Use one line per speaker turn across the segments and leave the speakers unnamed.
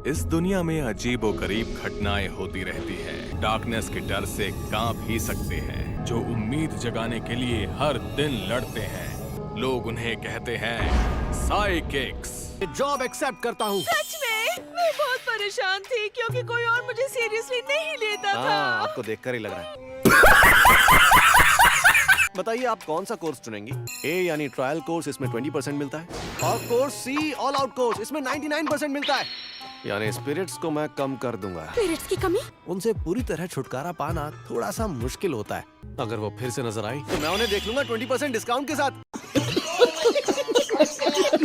इस दुनिया में अजीबोगरीब घटनाएं होती रहती हैं। डार्कनेस के डर से कांप ही सकते हैं। जो उम्मीद जगाने के लिए हर दिन लड़ते हैं, लोग उन्हें कहते हैं साइकिक्स।
जॉब एक्सेप्ट करता हूँ।
सच में मैं बहुत परेशान थी क्योंकि कोई और मुझे सीरियसली नहीं लेता था।
आपको देखकर ही लग रहा है। बताइए आप कौन सा कोर्स चुनेंगी? ए यानी ट्रायल कोर्स, इसमें 20% मिलता है, और course see all out course, इसमें 99% मिलता है। यानी स्पिरिट्स को मैं कम कर दूंगा।
स्पिरिट्स की कमी?
उनसे पूरी तरह छुटकारा पाना थोड़ा सा मुश्किल होता है। अगर वो फिर से नजर आई तो मैं उन्हें देख लूंगा 20% डिस्काउंट के साथ।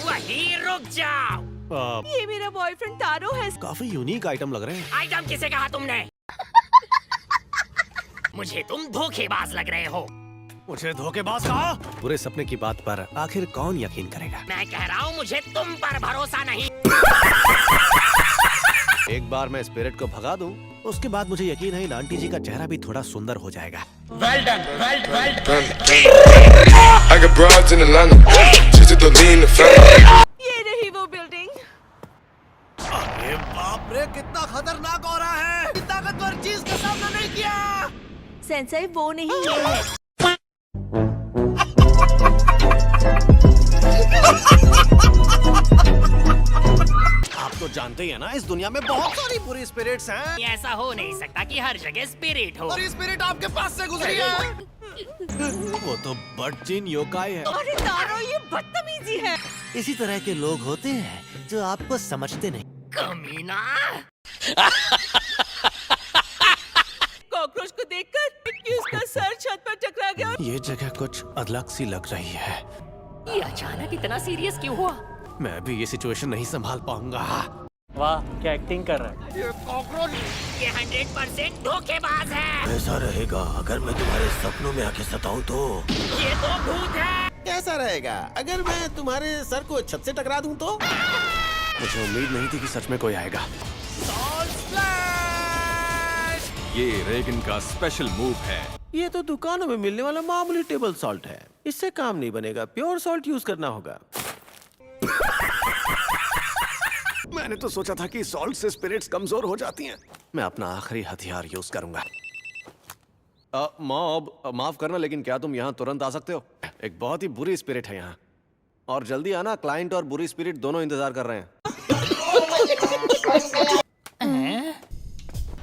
वहीं रुक जाओ।
ये मेरा बॉयफ्रेंड तारो है।
काफी यूनिक आइटम लग रहे हैं।
आइटम किसे कहा तुमने? मुझे तुम धोखेबाज लग रहे हो।
मुझे धोखेबाज कहा? पूरे सपने की बात पर आखिर कौन यकीन करेगा?
मैं कह रहा हूँ मुझे तुम पर भरोसा नहीं।
एक बार मैं स्पिरिट को भगा दूं, उसके बाद मुझे यकीन है इन आंटी जी का चेहरा भी थोड़ा सुंदर हो जाएगा।
Well done, well done.
I got broads in Atlanta, just to lean the family.
ये रही वो बिल्डिंग।
अरे बाप रे, कितना खतरनाक हो रहा है। ताकतवर चीज का सामना नहीं किया।
सेंसेई वो नहीं है।
आप तो जानते ही है ना, इस दुनिया में बहुत सारी बुरी स्पिरिट्स हैं।
ऐसा हो नहीं सकता कि हर जगह स्पिरिट हो।
और ये स्पिरिट आपके पास से गुजरी है। वो तो बटचिन योकाई है।
अरे तारो, ये बदतमीजी है।
इसी तरह के लोग होते हैं जो आपको समझते नहीं।
कमीना।
कॉकरोच को देखकर उसका सर छत पर टकरा गया।
ये जगह कुछ अलग सी लग रही है।
ये अचानक इतना सीरियस क्यों हुआ?
मैं भी ये सिचुएशन नहीं संभाल पाऊंगा।
वाह, क्या एक्टिंग कर रहा है।
ये 100% धोखेबाज है।
ऐसा रहेगा अगर मैं तुम्हारे सपनों में आके सताऊं तो।
ये तो भूत है।
कैसा रहेगा अगर मैं तुम्हारे सर को छत से टकरा दूं तो?
मुझे उम्मीद नहीं थी कि सच में कोई आएगा।
ये रेगन का स्पेशल मूव है।
ये तो दुकानों में मिलने वाला मामूली टेबल सॉल्ट है। इससे काम नहीं बनेगा, प्योर सॉल्ट यूज करना होगा।
मैंने तो सोचा था कि सॉल्ट से स्पिरिट्स कमजोर हो जाती हैं। मैं अपना आखिरी हथियार यूज करूंगा। मॉब, माफ करना लेकिन क्या तुम यहाँ तुरंत आ सकते हो? एक बहुत ही बुरी स्पिरिट है यहाँ, और जल्दी आना। क्लाइंट और बुरी स्पिरिट दोनों इंतजार कर रहे हैं।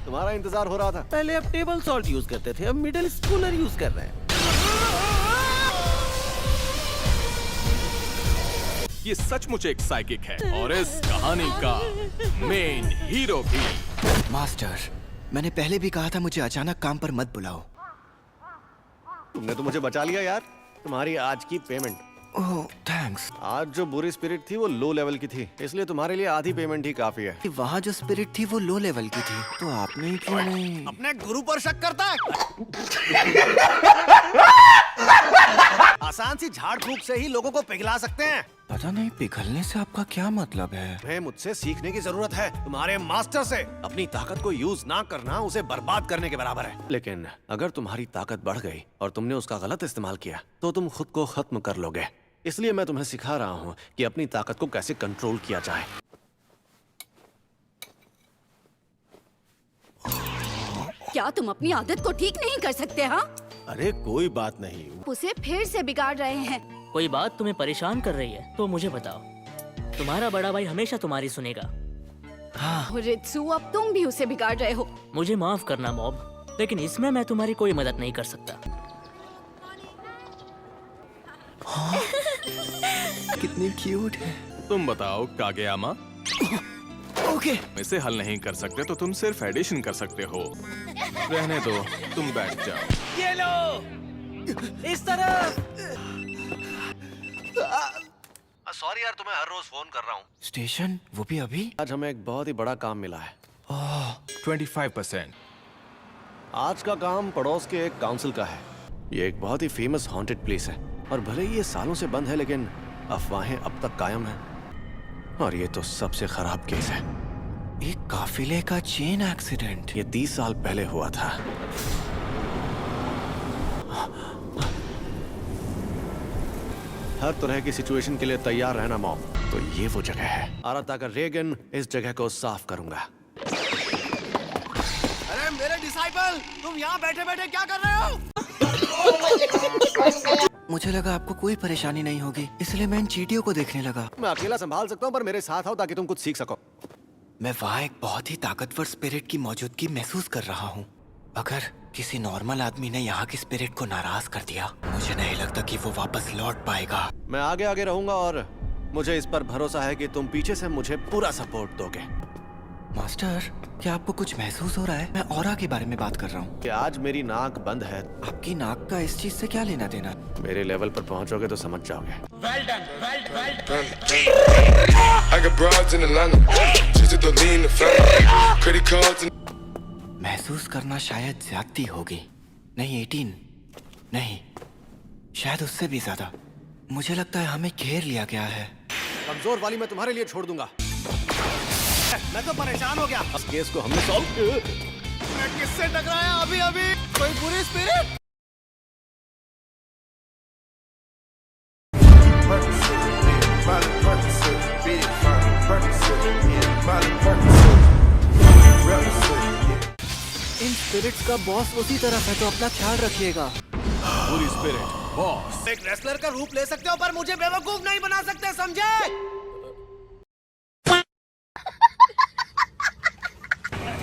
तुम्हारा इंतजार हो रहा था।
पहले आप टेबल सॉल्ट यूज करते थे, अब मिडिल स्कूलर यूज कर रहे हैं।
ये सचमुच एक साइकिक है और इस कहानी का मेन हीरो भी।
मास्टर, मैंने पहले भी कहा था मुझे अचानक काम पर मत बुलाओ।
तुमने तो मुझे बचा लिया यार। तुम्हारी आज की पेमेंट।
ओह, थैंक्स।
आज जो बुरी स्पिरिट थी वो लो लेवल की थी, इसलिए तुम्हारे लिए आधी पेमेंट ही काफी है।
वहाँ जो स्पिरिट थी वो लो लेवल की थी, तो आपने ही क्यों नहीं?
अपने गुरु पर शक करता है। आसान सी झाड़ फूक से ही लोगों को पिघला सकते हैं।
पता नहीं पिघलने से आपका क्या मतलब है?
तुम्हें मुझसे सीखने की जरूरत है। तुम्हारे मास्टर से अपनी ताकत को यूज ना करना उसे बर्बाद करने के बराबर है। लेकिन अगर तुम्हारी ताकत बढ़ गई और तुमने उसका गलत इस्तेमाल किया तो तुम खुद को खत्म कर लोगे। इसलिए मैं तुम्हें सिखा रहा हूँ कि अपनी ताकत को कैसे कंट्रोल किया जाए।
क्या तुम अपनी आदत को ठीक नहीं कर सकते? हाँ,
अरे कोई बात नहीं।
उसे फिर से बिगाड़ रहे हैं।
कोई बात तुम्हें परेशान कर रही है तो मुझे बताओ। तुम्हारा बड़ा भाई हमेशा तुम्हारी सुनेगा।
रित्सु, अब तुम भी उसे बिगाड़ रहे हो।
मुझे माफ करना मॉब, लेकिन इसमें मैं तुम्हारी कोई मदद नहीं कर सकता।
कितनी क्यूट है।
तुम बताओ कागेयामा।
ओके।
इसे हल नहीं कर सकते तो तुम सिर्फ एडिशन कर सकते हो। रहने दो, तुम बैठ जाओ।
ये लो,
इस तरह।
सॉरी यार, तुम्हें हर रोज फोन कर रहा हूँ।
स्टेशन, वो भी अभी?
आज हमें एक बहुत ही बड़ा काम मिला है।
25%।
आज का काम पड़ोस के एक काउंसिल का है। ये एक बहुत ही फेमस हॉन्टेड प्लेस है, और भले ही ये सालों से बंद है लेकिन अफवाहें अब तक कायम हैं। और ये तो सबसे खराब केस है।
एक काफिले का चेन एक्सीडेंट।
ये 30 साल पहले हुआ था। हर तरह की सिचुएशन के लिए तैयार रहना मॉम। तो ये वो जगह है। आराता का रेगन इस जगह को साफ करूंगा। अरे मेरे डिसाइपल, तुम यहाँ बैठे बैठे क्या कर रहे हो?
मुझे लगा आपको कोई परेशानी नहीं होगी, इसलिए मैं इन चींटियों को देखने लगा।
मैं अकेला संभाल सकता हूँ, पर मेरे साथ आओ ताकि तुम कुछ सीख सको।
मैं वहाँ एक बहुत ही ताकतवर स्पिरिट की मौजूदगी महसूस कर रहा हूँ। अगर किसी नॉर्मल आदमी ने यहाँ की स्पिरिट को नाराज कर दिया, मुझे नहीं लगता कि वो वापस लौट पाएगा।
मैं आगे आगे रहूंगा और मुझे इस पर भरोसा है कि तुम पीछे से मुझे पूरा सपोर्ट दोगे।
मास्टर, क्या आपको कुछ महसूस हो रहा है? मैं ऑरा के बारे में बात कर रहा हूँ।
कि आज मेरी नाक बंद है।
आपकी नाक का इस चीज से क्या लेना देना?
मेरे लेवल पर पहुंचोगे तो समझ जाओगे।
I got broads in Atlanta. Just to lean the family. Credit cards and
महसूस करना शायद ज्यादती होगी। नहीं 18, नहीं, शायद उससे भी ज्यादा। मुझे लगता है हमें घेर लिया गया है।
कमजोर वाली मैं तुम्हारे लिए छोड़ दूंगा। मैं तो परेशान हो गया। इस केस को हमने सॉल्व किया। मैं किससे टकराया अभी अभी? कोई बुरी स्पिरिट?
इन स्पिरिट्स का बॉस उसी तरफ है, तो अपना ख्याल रखिएगा।
पूरी स्पिरिट बॉस।
एक रेसलर का रूप ले सकते हो, पर मुझे बेवकूफ नहीं बना सकते, समझे?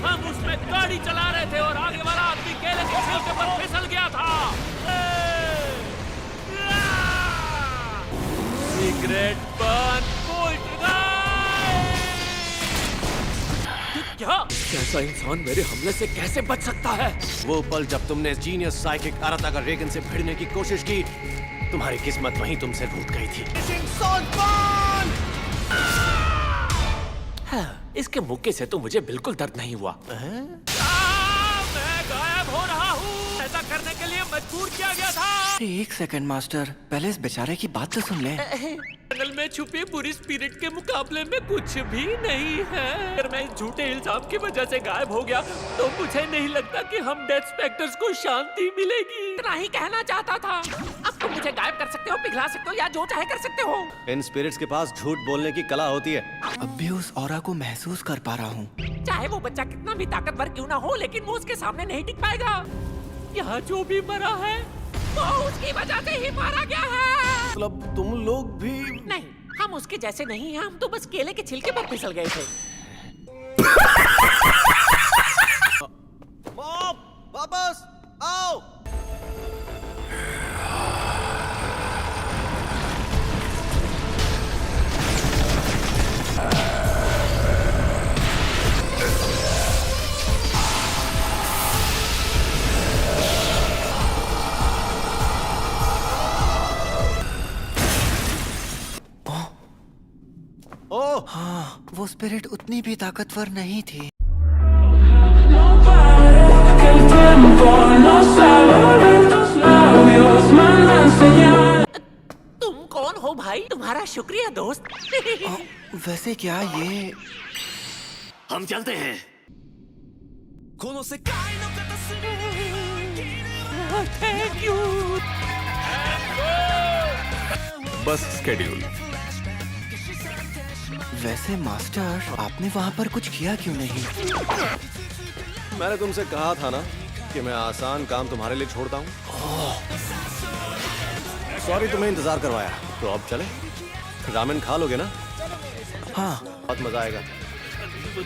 हम उसमें गाड़ी चला रहे थे और आगे वाला आदमी केले के छिलके पर फिसल गया था। सिगरेट बन क्या? कैसा इंसान मेरे हमले से कैसे बच सकता है?
वो पल जब तुमने जीनियस साइकिक आराता का रेगन से भिड़ने की कोशिश की, तुम्हारी किस्मत वहीं तुमसे रूठ गई थी।
हाँ, इसके मुक्के से तो मुझे बिल्कुल दर्द नहीं हुआ। मैं गायब हो रहा हूँ। ऐसा करने के लिए मजबूर किया गया था।
एक सेकंड मास्टर, पहले इस बेचारे की बात तो सुन ले।
जंगल में छुपी बुरी स्पिरिट के मुकाबले में कुछ भी नहीं है। अगर मैं इस झूठे इल्जाम की वजह से गायब हो गया तो मुझे नहीं लगता कि हम डेथ स्पेक्टर्स को शांति मिलेगी। इतना ही कहना चाहता था। अब तुम मुझे गायब कर सकते हो, पिघला सकते हो या जो चाहे कर सकते हो।
इन स्पिरिट्स के पास झूठ बोलने की कला होती है।
अब भी उस ऑरा को महसूस कर पा रहा हूँ।
चाहे वो बच्चा कितना भी ताकतवर क्यों ना हो, लेकिन वो उसके सामने नहीं टिक पाएगा। यहाँ जो भी मरा है वो उसकी वजह से ही मारा गया है।
मतलब तुम लोग भी?
नहीं, हम उसके जैसे नहीं हैं। हम तो बस केले के छिलके पर फिसल गए थे।
मॉम, वापस आओ। ओह
हाँ, वो स्पिरिट उतनी भी ताकतवर नहीं थी।
तुम कौन हो भाई? तुम्हारा शुक्रिया दोस्त।
वैसे क्या ये?
हम चलते हैं।
Thank you.
बस स्केड्यूल।
वैसे मास्टर, आपने वहाँ पर कुछ किया क्यों नहीं?
मैंने तुमसे कहा था ना कि मैं आसान काम तुम्हारे लिए छोड़ता हूँ। सॉरी तुम्हें इंतजार करवाया। तो अब चले? रामेन खा लोगे ना?
हाँ।
बहुत मजा आएगा।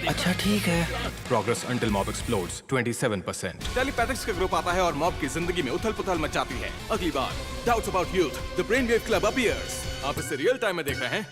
अच्छा ठीक है।
Progress until mob explodes 27%।
टेलीपैथिक्स का ग्रुप आता है और मॉब की जिंदगी में उथल पुथल मचाती है। अगली बार doubts about youth the brainwave club appears.
आप इसे रियल टाइम में देख रहे हैं।